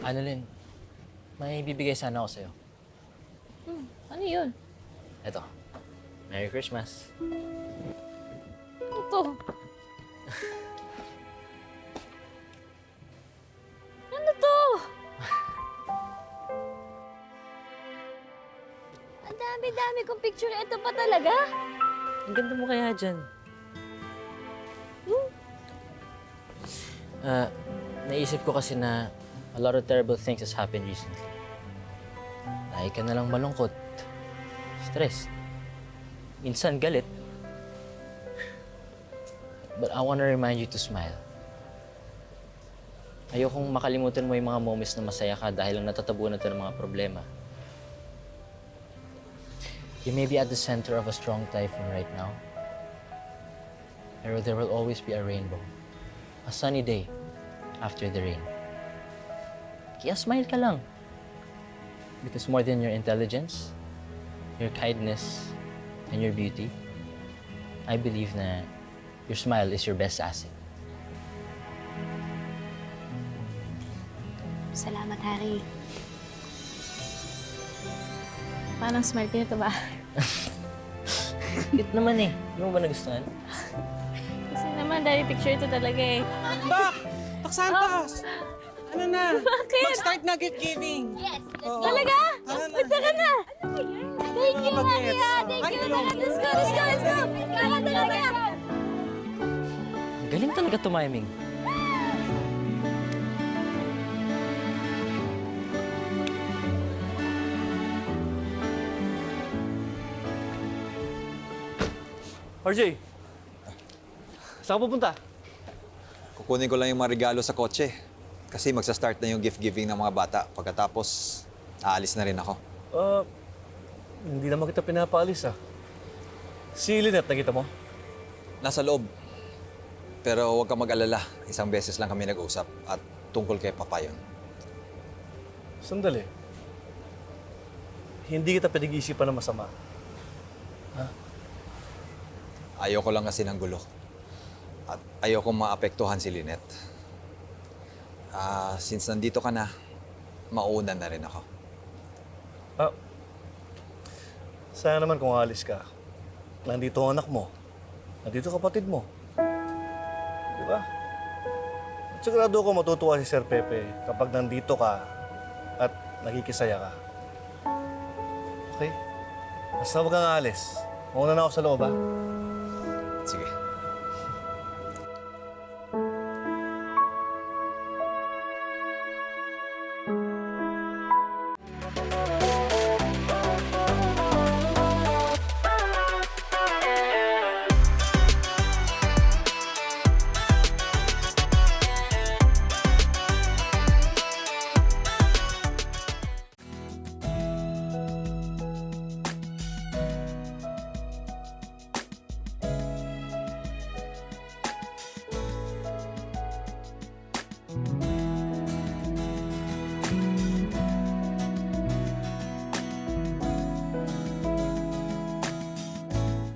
Annalyn, may bibigay sana ako sa'yo. Ano yun? Eto. Merry Christmas. Ano to? Ano to? Ang dami-dami kong picture. Ito pa talaga? Ang ganda mo kaya dyan. Naisip ko kasi na a lot of terrible things has happened recently. Lagi ka na lang malungkot. Stress. Minsan galit. But I want to remind you to smile. Ayokong makalimutan mo yung mga moments na masaya ka dahil lang natatabunan natin ng mga problema. You may be at the center of a strong typhoon right now. Pero there will always be a rainbow. A sunny day after the rain. Kaya smile ka lang. Because more than your intelligence, your kindness, and your beauty, I believe na your smile is your best asset. Salamat, Harry. Paano smile ko nito ba? Cute naman eh. Hindi mo ba nagustuhan? Kasi naman, dahil picture ito talaga eh. Bak! Santos! Ano na? Bakit? Mag-start na gift giving. Yes! Oo. Talaga? Tara na. Punta ka na! Ano ba yan? Thank you, bagets. Maria! Thank Ay, you! hello. Let's go! Let's go! Let's go! Tara! Ang galing talaga tumiming. RJ, saan ka pupunta? Kukunin ko lang yung mga regalo sa kotse. Kasi magsa-start na yung gift-giving ng mga bata. Pagkatapos, aalis na rin ako. Hindi naman kita pinapaalis ah. Si Lynette, nakita mo? Nasa loob. Pero huwag ka mag-alala. Isang beses lang kami nag-usap. At tungkol kay Papa yun. Sandali. Hindi kita pinag-iisipan na masama. Ayoko lang kasi ng gulo. At ayoko maapektuhan si Lynette. Since nandito ka na, mauna na rin ako. Sayang naman kung alis ka. Nandito ang anak mo. Nandito kapatid mo. Di ba? At sigurado ko matutuwa si Sir Pepe kapag nandito ka at nakikisaya ka. Okay? Basta huwag kang alis. Mauna na ako sa loob, ha? Sige.